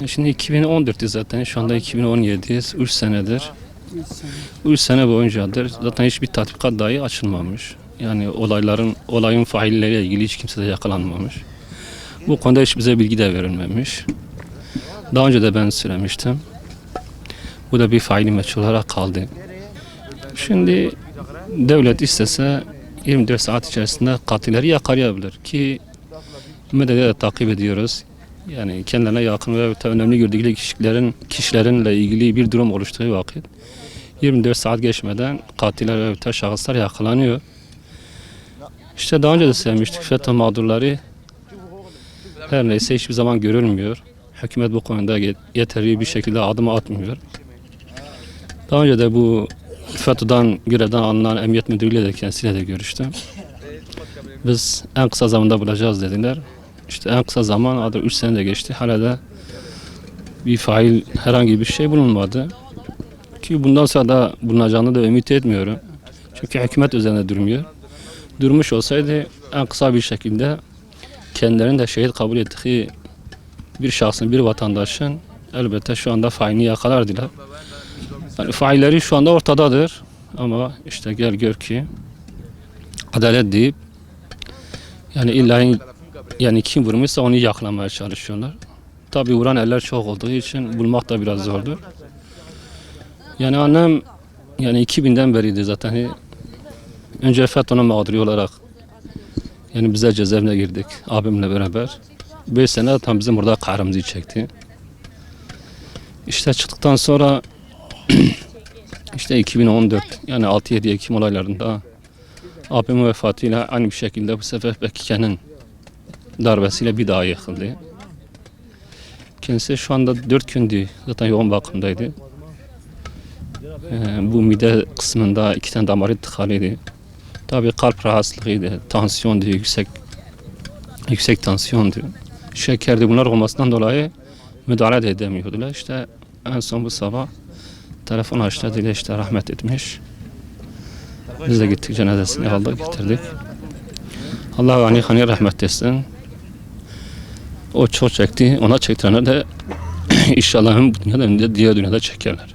Şimdi 2014'te zaten şu anda 2017'yiz. 3 senedir. 3 sene boyuncadır zaten hiçbir tatbikat dahi açılmamış. Yani olayın failleriyle ilgili hiç kimse de yakalanmamış. Bu konuda hiç bize bilgi de verilmemiş. Daha önce de ben söylemiştim. Bu da bir faili meçhul olarak kaldı. Şimdi devlet istese 24 saat içerisinde katilleri yakalayabilir ki medyada da takip ediyoruz. Yani kendilerine yakın ve önemli gördükleri kişilerinle ilgili bir durum oluştuğu vakit 24 saat geçmeden katiller ve şahıslar yakalanıyor. İşte daha önce de söylemiştik, FETÖ mağdurları her neyse hiçbir zaman görülmüyor. Hükümet bu konuda yeterli bir şekilde adım atmıyor. Daha önce de bu FETÖ'den görevden alınan emniyet müdürüyle de kendisiyle de görüştüm. Biz en kısa zamanda bulacağız dediler. İşte en kısa zaman 3 sene de geçti. Hala da bir fail herhangi bir şey bulunmadı. Ki bundan sonra da bulunacağını da ümit etmiyorum. Çünkü hükümet üzerinde durmuyor. Durmuş olsaydı en kısa bir şekilde kendilerinin de şehit kabul ettiği bir şahsın, bir vatandaşın elbette şu anda failini yakalardılar. Yani failleri şu anda ortadadır. Ama işte gel gör ki adalet deyip yani illa yani kim vurmuşsa onu yakalamaya çalışıyorlar. Tabii vuran eller çok olduğu için bulmak da biraz zordur. Yani annem yani 2000'den beriydi zaten. Önce FETÖ'nün mağduru olarak yani bize cezaevine girdik abimle beraber. 5 sene tam bizim burada kahrımızı çekti. İşte çıktıktan sonra işte 2014 yani 6-7 Ekim olaylarında abimin vefatıyla aynı bir şekilde bu sefer Bekike'nin darbesiyle bir daha yıkıldı. Kendisi şu anda 4 gündü zaten yoğun bakımdaydı. Bu mide kısmında 2 tane damarı tıkalıydı. Tabii kalp rahatsızlığıydı, tansiyondu, yüksek tansiyondu, şekerdi. Bunlar olmasından dolayı müdahale de edemiyordular. İşte en son bu sabah telefon açtı, dile işte rahmet etmiş. Biz de gittik cenazesini aldık, getirdik. Allah gani rahmet etsin. O çok çekti, ona çektirene de inşallah bu dünyada diğer dünyada çekerler.